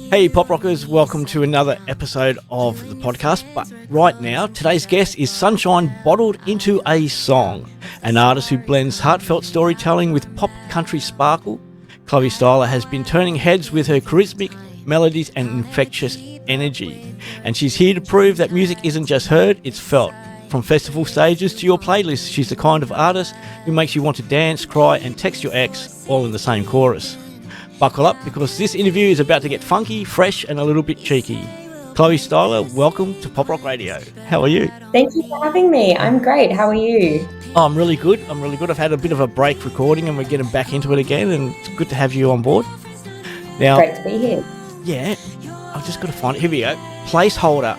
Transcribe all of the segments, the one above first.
Hey, Pop Rockers, welcome to another episode of the podcast. But right now, today's guest is Sunshine Bottled into a Song, an artist who blends heartfelt storytelling with pop country sparkle. Chloe Styler has been turning heads with her charismatic melodies and infectious energy. And she's here to prove that music isn't just heard, it's felt. From festival stages to your playlist, she's the kind of artist who makes you want to dance, cry, and text your ex all in the same chorus. Buckle up because this interview is about to get funky, fresh, and a little bit cheeky. Chloe Styler, welcome to Pop Rock Radio. How are you? Thank you for having me. I'm great. How are you? Oh, I'm really good. I've had a bit of a break recording and we're getting back into it again, and it's good to have you on board. Now, great to be here. Yeah, I've just got to find it. Here we go. Placeholder,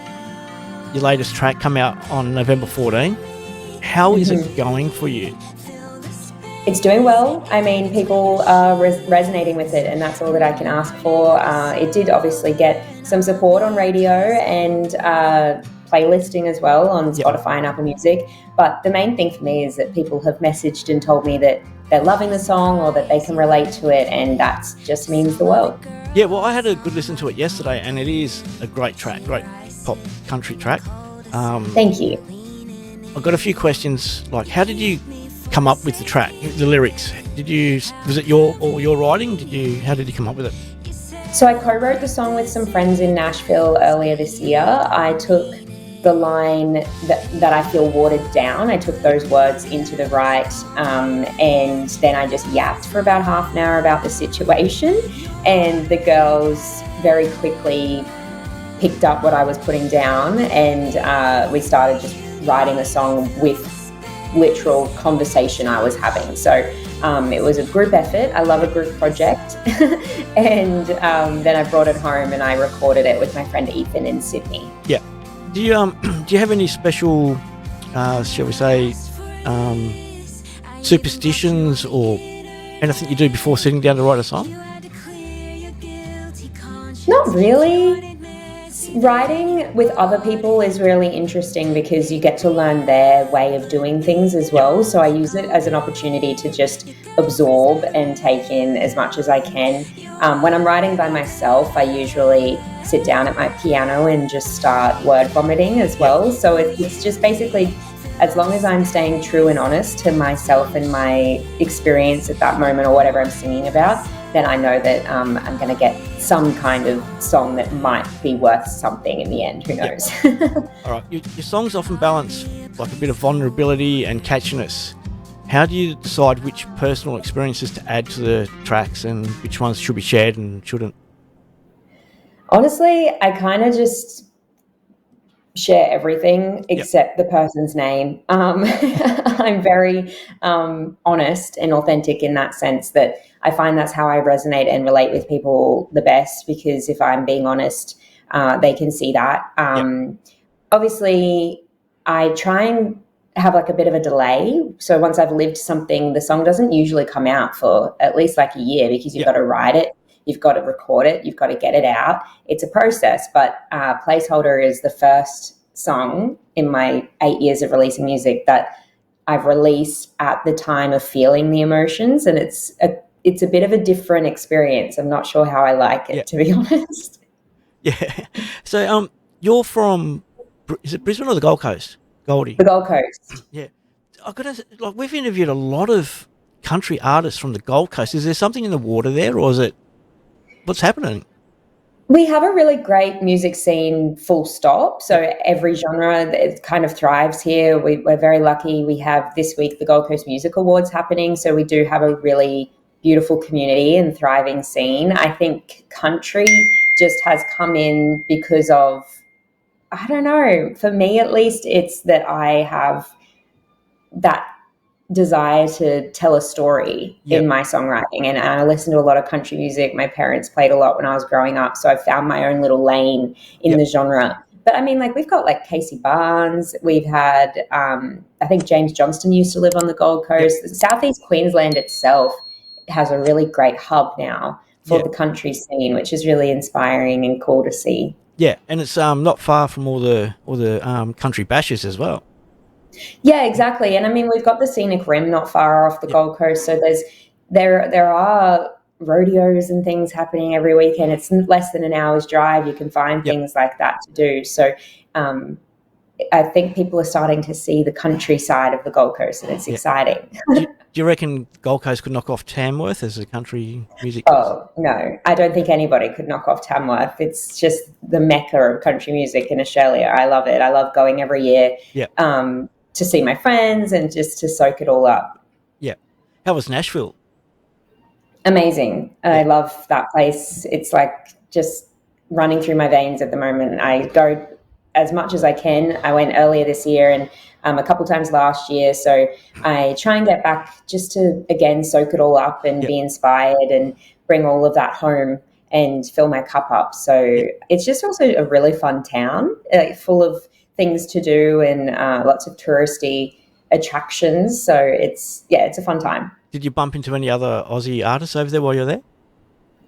your latest track, come out on November 14. How is it going for you? It's doing well. I mean, people are resonating with it, and that's all that I can ask for. It did obviously get some support on radio and playlisting as well on Spotify and Apple Music. But the main thing for me is that people have messaged and told me that they're loving the song or that they can relate to it, and that just means the world. Yeah, well, I had a good listen to it yesterday, and it is a great track, great pop country track. Thank you. I've got a few questions, like how did you come up with the track, the lyrics? Was it your writing? How did you come up with it? So I co-wrote the song with some friends in Nashville earlier this year. I took the line that I feel watered down. I took those words into the right, and then I just yapped for about half an hour about the situation, and the girls very quickly picked up what I was putting down, and we started just writing a song with literal conversation I was having. So it was a group effort. I love a group project. And then I brought it home and I recorded it with my friend Ethan in Sydney. Yeah. Do you have any special, shall we say, superstitions or anything you do before sitting down to write a song? Not really. Writing with other people is really interesting because you get to learn their way of doing things as well. So I use it as an opportunity to just absorb and take in as much as I can. When I'm writing by myself, I usually sit down at my piano and just start word vomiting as well. So it's just basically, as long as I'm staying true and honest to myself and my experience at that moment or whatever I'm singing about, then I know that I'm going to get some kind of song that might be worth something in the end. Who knows? All right. Your songs often balance like a bit of vulnerability and catchiness. How do you decide which personal experiences to add to the tracks and which ones should be shared and shouldn't? Honestly, I kind of just share everything except the person's name. I'm very honest and authentic in that sense, that I find that's how I resonate and relate with people the best, because if I'm being honest, they can see that. Obviously, I try and have like a bit of a delay. So once I've lived something, the song doesn't usually come out for at least like a year, because you've got to write it. You've got to record it. You've got to get it out. It's a process, but Placeholder is the first song in my 8 years of releasing music that I've released at the time of feeling the emotions, and it's a bit of a different experience. I'm not sure how I like it, to be honest. Yeah. So you're from, is it Brisbane or the Gold Coast? Goldie. The Gold Coast. Yeah. I've got to, like, we've interviewed a lot of country artists from the Gold Coast. Is there something in the water there, or is it, what's happening? We have a really great music scene, full stop. So every genre, it kind of thrives here. We're very lucky. We have this week the Gold Coast Music Awards happening. So we do have a really beautiful community and thriving scene. I think country just has come in because of, I don't know, for me at least, it's that I have that desire to tell a story in my songwriting, and I listen to a lot of country music. My parents played a lot when I was growing up, so I found my own little lane in the genre. But I mean, like, we've got like Casey Barnes, we've had I think James Johnston used to live on the Gold Coast. Southeast Queensland itself has a really great hub now for the country scene, which is really inspiring and cool to see. Yeah, and it's not far from all the country bashes as well. Yeah, exactly. And I mean, we've got the scenic rim not far off the Gold Coast, so there are rodeos and things happening every weekend. It's less than an hour's drive. You can find things like that to do. So I think people are starting to see the countryside of the Gold Coast, and it's exciting. Do you reckon Gold Coast could knock off Tamworth as a country music? Oh, no. I don't think anybody could knock off Tamworth. It's just the mecca of country music in Australia. I love it. I love going every year to see my friends and just to soak it all up. Yeah. How was Nashville? Amazing. I love that place. It's like just running through my veins at the moment. I go as much as I can. I went earlier this year and a couple times last year. So I try and get back just to, again, soak it all up and be inspired and bring all of that home and fill my cup up. So it's just also a really fun town, full of things to do and lots of touristy attractions. So it's a fun time. Did you bump into any other Aussie artists over there while you're there?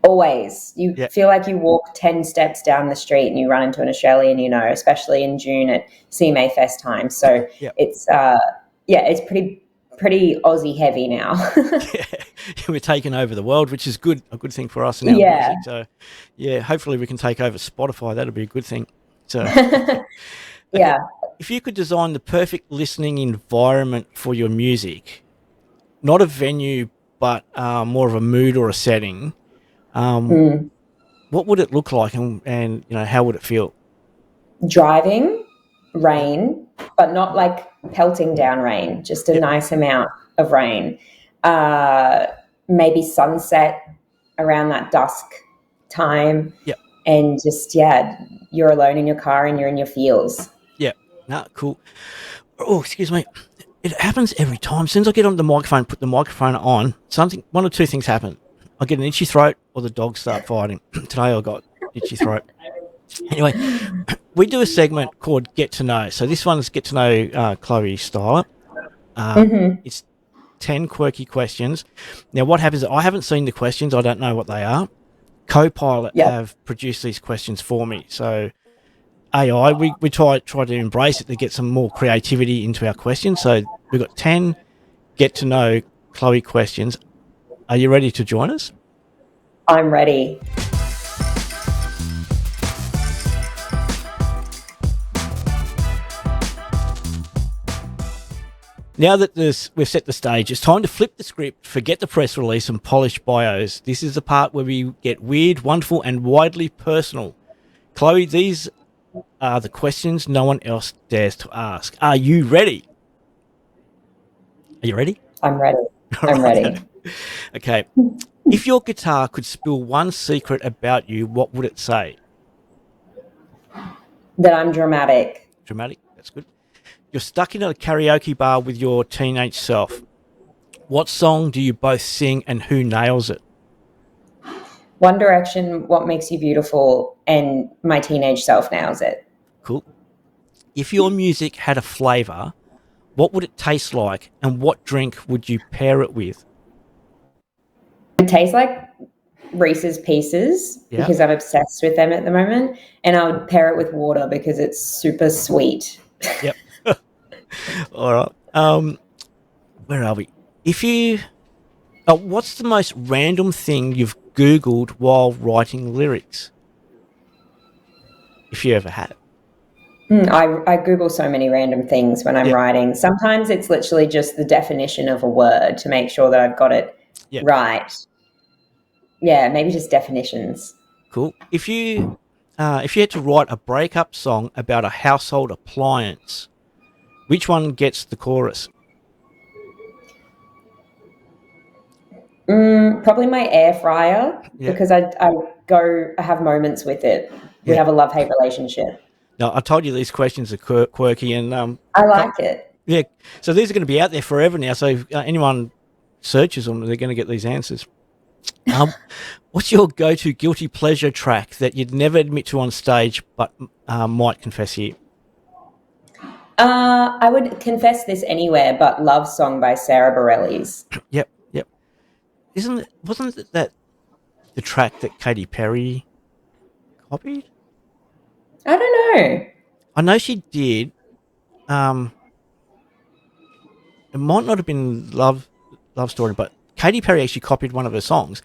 Always. You feel like you walk 10 steps down the street and you run into an Australian, especially in June at CMA Fest time. So it's pretty Aussie heavy now. We're taking over the world, which is good, a good thing for us in our music. So hopefully we can take over Spotify. That'll be a good thing. So if you could design the perfect listening environment for your music, not a venue, but more of a mood or a setting, what would it look like and how would it feel? Driving, rain, but not like pelting down rain, just a nice amount of rain. Maybe sunset around that dusk time. And just, you're alone in your car and you're in your feels. Cool. Oh, excuse me. It happens every time. As soon as I get on the microphone, put the microphone on, one or two things happen. I get an itchy throat or the dogs start fighting. Today I got itchy throat. Anyway, we do a segment called Get to Know. So this one's Get to Know Chloe Styler. It's 10 quirky questions. Now what happens is I haven't seen the questions. I don't know what they are. Copilot have produced these questions for me. So AI, we try to embrace it to get some more creativity into our questions. So we've got 10 Get to Know Chloe questions. Are you ready to join us? I'm ready. Now that we've set the stage, it's time to flip the script, forget the press release and polish bios. This is the part where we get weird, wonderful and widely personal. Chloe, these are the questions no one else dares to ask. Are you ready? Are you ready? I'm ready. I'm ready. Okay. If your guitar could spill one secret about you, what would it say? That I'm dramatic. Dramatic? That's good. You're stuck in a karaoke bar with your teenage self. What song do you both sing and who nails it? One Direction, What Makes You Beautiful, and my teenage self nails it. Cool. If your music had a flavour, what would it taste like and what drink would you pair it with? It tastes like Reese's Pieces because I'm obsessed with them at the moment, and I would pair it with water because it's super sweet. Yep. All right. Where are we? If you... what's the most random thing you've Googled while writing lyrics? If you ever have. I Google so many random things when I'm writing. Sometimes it's literally just the definition of a word to make sure that I've got it right. Yeah, maybe just definitions. Cool. If you had to write a breakup song about a household appliance, which one gets the chorus? Probably my air fryer because I have moments with it. We have a love-hate relationship. Now, I told you these questions are quirky and I like it. Yeah, so these are going to be out there forever now. So if anyone searches them, they're going to get these answers. What's your go-to guilty pleasure track that you'd never admit to on stage but might confess here? I would confess this anywhere, but Love Song by Sarah Bareilles. Yep. Wasn't that the track that Katy Perry copied? I don't know. I know she did. It might not have been Love Story, but Katy Perry actually copied one of her songs.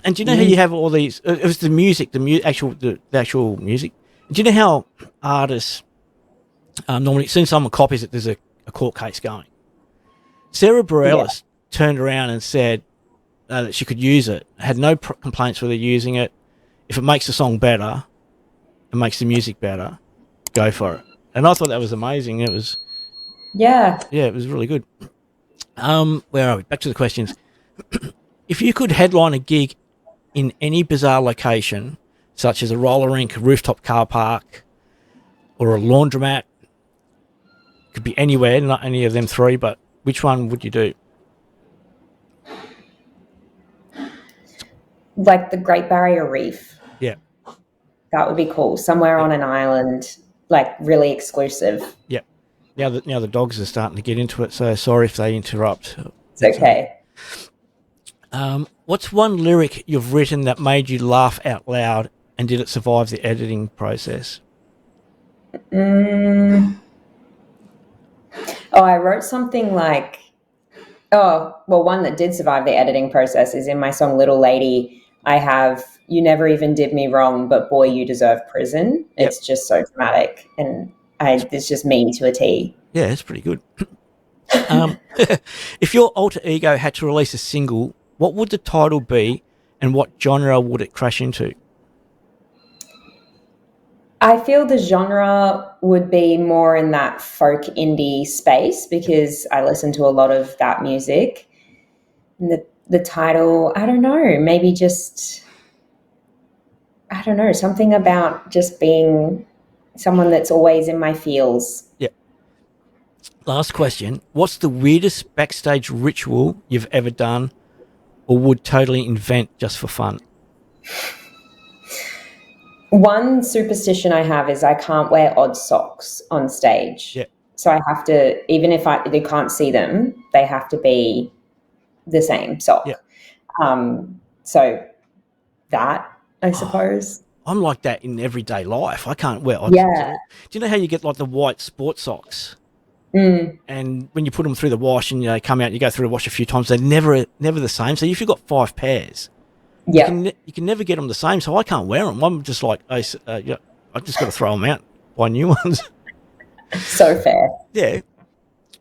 And do you know how you have all these? It was the music, the actual music. Do you know how artists normally, as soon as someone copies it, there's a court case going. Sarah Bareilles turned around and said that she could use it. Had no complaints with her using it. If it makes the song better, it makes the music better. Go for it. And I thought that was amazing. It was, it was really good. Where are we? Back to the questions. If you could headline a gig in any bizarre location, such as a roller rink, a rooftop car park, or a laundromat, could be anywhere, not any of them three, but which one would you do? Like the Great Barrier Reef. Yeah. That would be cool. Somewhere on an island, like really exclusive. Yeah. Now the dogs are starting to get into it, so sorry if they interrupt. It's okay. What's one lyric you've written that made you laugh out loud, and did it survive the editing process? I wrote something like, one that did survive the editing process is in my song Little Lady. I have, you never even did me wrong, but boy, you deserve prison. Yep. It's just so dramatic, and it's just me to a T. Yeah, it's pretty good. If your alter ego had to release a single, what would the title be, and what genre would it crash into? I feel the genre would be more in that folk indie space because I listen to a lot of that music. And the title, I don't know, maybe just, I don't know, something about just being someone that's always in my feels. Yeah. Last question. What's the weirdest backstage ritual you've ever done or would totally invent just for fun? One superstition I have is I can't wear odd socks on stage. Yeah. So I have to, even if they can't see them, they have to be the same sock. Yeah. So that, I suppose. I'm like that in everyday life. I can't wear odd socks. Do you know how you get like the white sports socks? And when you put them through the wash and they come out, you go through the wash a few times, they're never the same. So if you've got 5 pairs, you can never get them the same. So I can't wear them. I'm just like, I just got to throw them out, buy new ones. So fair. Yeah.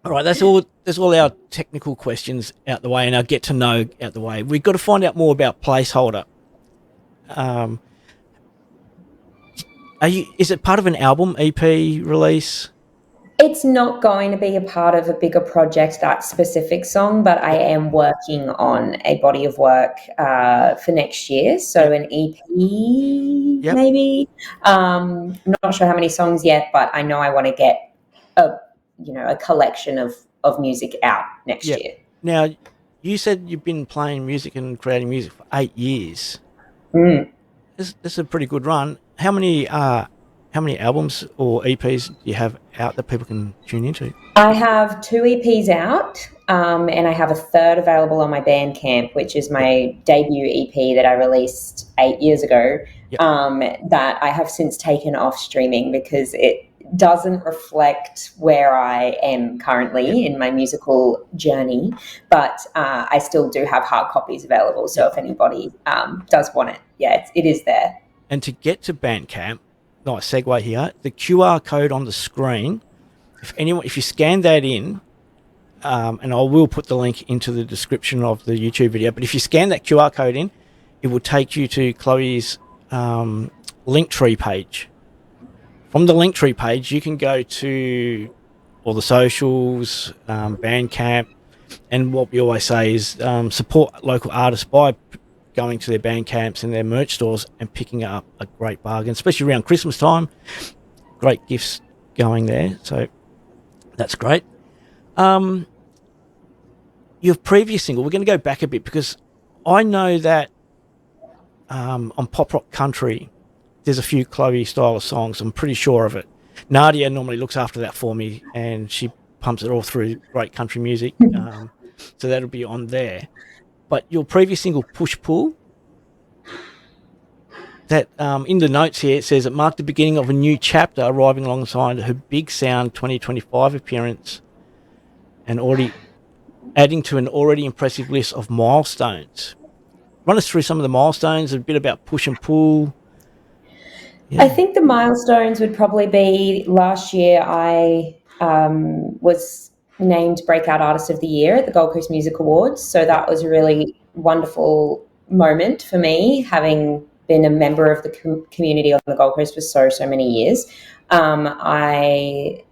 All right, that's all our technical questions out the way and our get to know out the way. We've got to find out more about Placeholder. Is it part of an album, EP release? It's not going to be a part of a bigger project, that specific song, but I am working on a body of work for next year. So an EP, maybe. Not sure how many songs yet, but I know I want to get a collection of music out next year. Now, you said you've been playing music and creating music for 8 years. That's a pretty good run. How many albums or EPs do you have out that people can tune into? I have 2 EPs out, and I have a third available on my Bandcamp, which is my debut EP that I released 8 years ago, that I have since taken off streaming because it doesn't reflect where I am currently in my musical journey, but I still do have hard copies available. So if anybody does want it, it is there. And to get to Bandcamp, nice segue here, the QR code on the screen, if you scan that in, and I will put the link into the description of the YouTube video, but if you scan that QR code in, it will take you to Chloe's Linktree page. From the Linktree page, you can go to all the socials, Bandcamp, and what we always say is support local artists by going to their Bandcamps and their merch stores and picking up a great bargain, especially around Christmas time. Great gifts going there, so that's great. Your previous single, we're going to go back a bit because I know that on Pop Rock Country, there's a few Chloe style of songs. I'm pretty sure of it. Nadia normally looks after that for me, and she pumps it all through great country music. So that'll be on there. But your previous single, Push Pull, that in the notes here, it says it marked the beginning of a new chapter arriving alongside her Big Sound 2025 appearance and already adding to an already impressive list of milestones. Run us through some of the milestones, a bit about push and pull. Yeah. I think the milestones would probably be last year I was named Breakout Artist of the Year at the Gold Coast Music Awards. So that was a really wonderful moment for me, having been a member of the community on the Gold Coast for so many years. I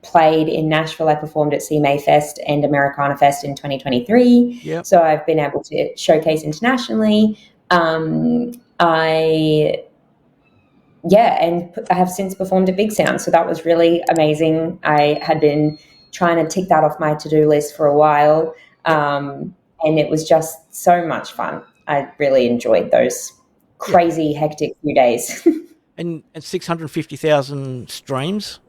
played in Nashville. I performed at CMA Fest and Americana Fest in 2023. Yep. So I've been able to showcase internationally. And I have since performed at Big Sound. So that was really amazing. I had been trying to tick that off my to-do list for a while. And it was just so much fun. I really enjoyed those crazy, hectic few days. And 650,000 streams?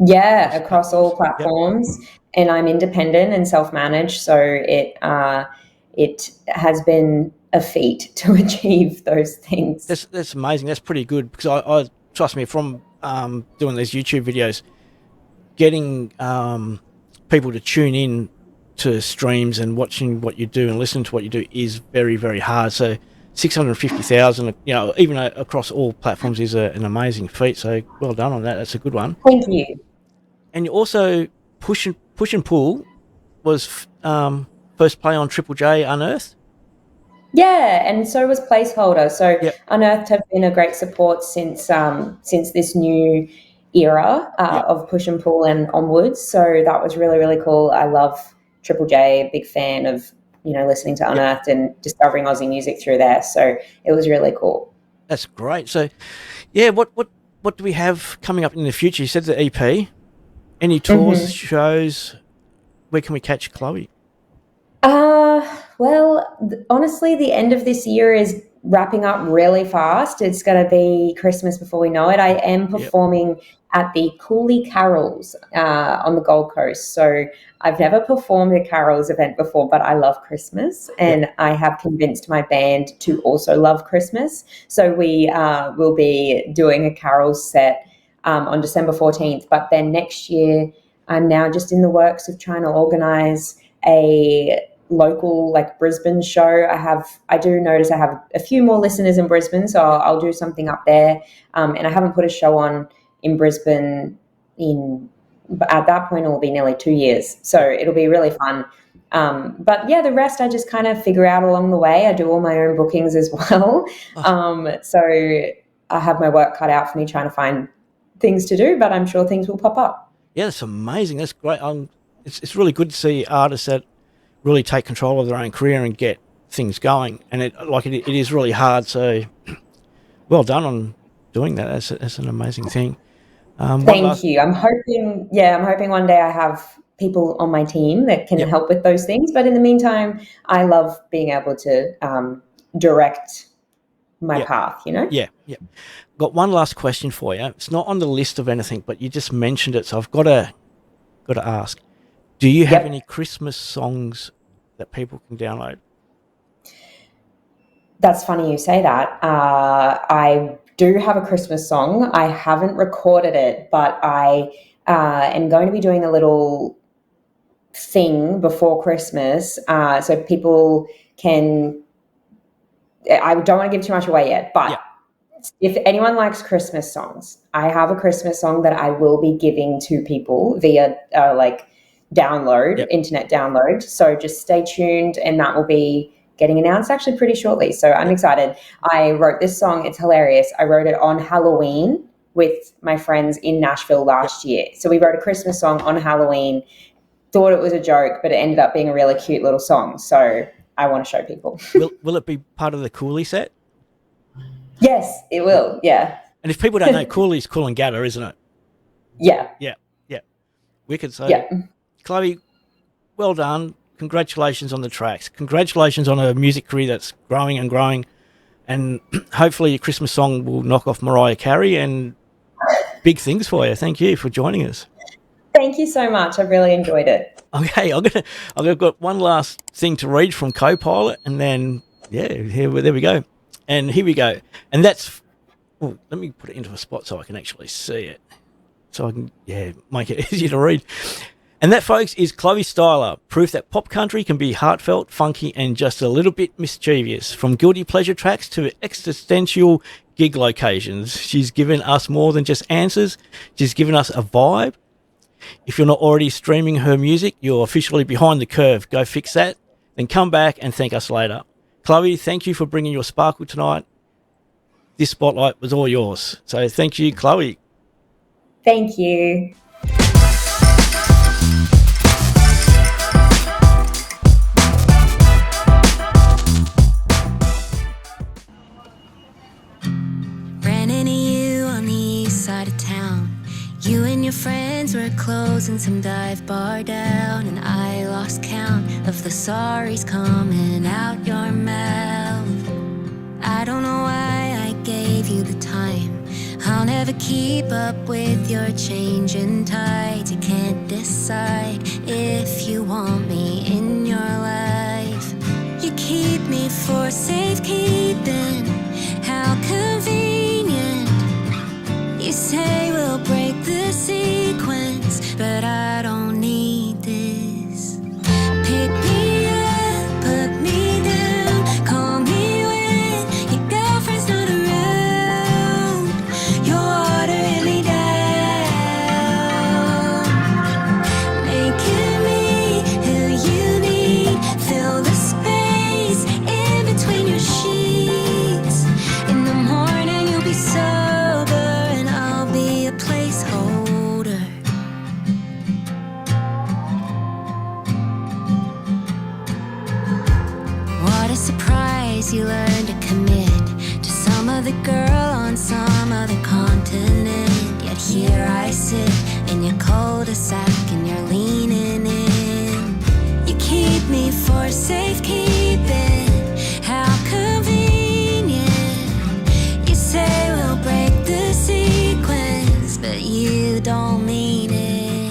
Yeah, across all platforms. Yep. And I'm independent and self-managed. So it has been a feat to achieve those things. That's amazing. That's pretty good, because I trust me, from doing these YouTube videos, getting people to tune in to streams and watching what you do and listening to what you do is very, very hard. So 650,000, even across all platforms is an amazing feat. So well done on that. That's a good one. Thank you. And you also push and pull was first play on Triple J Unearthed. Yeah, and so was Placeholder. So Unearthed have been a great support since this new era of push and pull and onwards. So that was really, really cool. I love Triple J, big fan of listening to Unearthed and discovering Aussie music through there. So it was really cool. That's great. So what do we have coming up in the future? You said the EP. Any tours, shows? Where can we catch Chloe? Well, honestly, the end of this year is wrapping up really fast. It's going to be Christmas before we know it. I am performing at the Cooley Carols on the Gold Coast. So I've never performed a Carols event before, but I love Christmas, and I have convinced my band to also love Christmas. So we will be doing a Carols set on December 14th. But then next year, I'm now just in the works of trying to organize a local Brisbane show. I do notice I have a few more listeners in Brisbane, so I'll do something up there. And I haven't put a show on in Brisbane at that point it will be nearly 2 years. So it'll be really fun. But the rest I just kind of figure out along the way. I do all my own bookings as well. So I have my work cut out for me trying to find things to do, but I'm sure things will pop up. Yeah, that's amazing. That's great. It's really good to see artists that really take control of their own career and get things going. And it is really hard. So well done on doing that. That's an amazing thing. Thank you. I'm hoping one day I have people on my team that can help with those things. But in the meantime, I love being able to direct my path, Yeah. Got one last question for you. It's not on the list of anything, but you just mentioned it, so I've got to ask. Do you have any Christmas songs that people can download? That's funny you say that. I do have a Christmas song. I haven't recorded it, but I am going to be doing a little thing before Christmas, so people can. I don't want to give too much away yet, but if anyone likes Christmas songs, I have a Christmas song that I will be giving to people via download, internet download. So just stay tuned, and that will be getting announced actually pretty shortly. So I'm excited. I wrote this song. It's hilarious. I wrote it on Halloween with my friends in Nashville last year. So we wrote a Christmas song on Halloween, thought it was a joke, but it ended up being a really cute little song. So I want to show people. Will it be part of the Cooley set? Yes, it will. Yeah. And if people don't know, Cooley's Coolangatta, isn't it? Yeah. Wicked. So Chloe, well done. Congratulations on the tracks. Congratulations on a music career that's growing and growing. And hopefully your Christmas song will knock off Mariah Carey, and big things for you. Thank you for joining us. Thank you so much. I've really enjoyed it. Okay, I've got one last thing to read from Copilot, and then there we go. And here we go. And that's let me put it into a spot so I can actually see it. So I can make it easier to read. And that, folks, is Chloe Styler, proof that pop country can be heartfelt, funky, and just a little bit mischievous. From guilty pleasure tracks to existential gig locations, she's given us more than just answers. She's given us a vibe. If you're not already streaming her music, you're officially behind the curve. Go fix that, then come back and thank us later. Chloe, thank you for bringing your sparkle tonight. This spotlight was all yours. So thank you, Chloe. Thank you. Ran into you on the east side of town. You and your friends were closing some dive bar down, and I lost count of the sorries coming out your mouth. I don't know why I gave you the time. I'll never keep up with your changing tides. You can't decide if you want me in your life. You keep me for safekeeping. How convenient. You say we'll break the sequence, but I don't need this. Pick me up, put me down, call me when your girlfriend's not around. You're watering me down, making me who you need. Fill the space in between your sheets. In the morning you'll be sober and I'll be a placeholder. What a surprise you learned to commit to some other girl on some other continent. Yet here I sit in your cul-de-sac and you're leaning in. You keep me for safekeeping. How convenient. You say we'll break the sequence, but you don't mean it.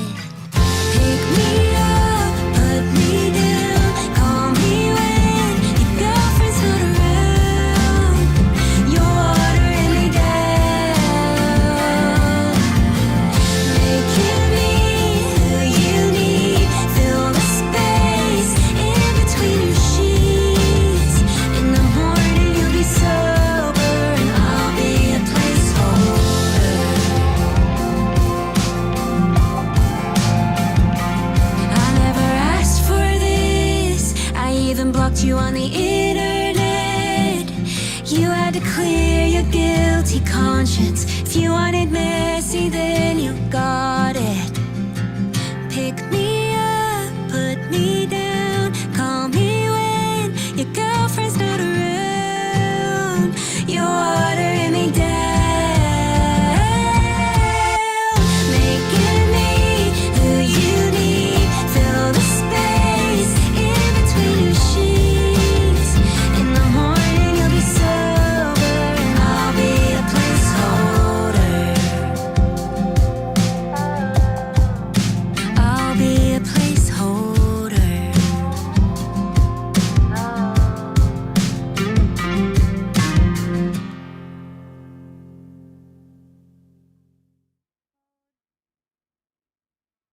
Pick me up, put me down, call me when your girlfriend's not around. You're watering me down, making me who you need. Fill the space in between your sheets. In the morning you'll be sober and I'll be a placeholder. I never asked for this. I even blocked you on the internet. You had to clear your guilty conscience. If you wanted messy, then you got it.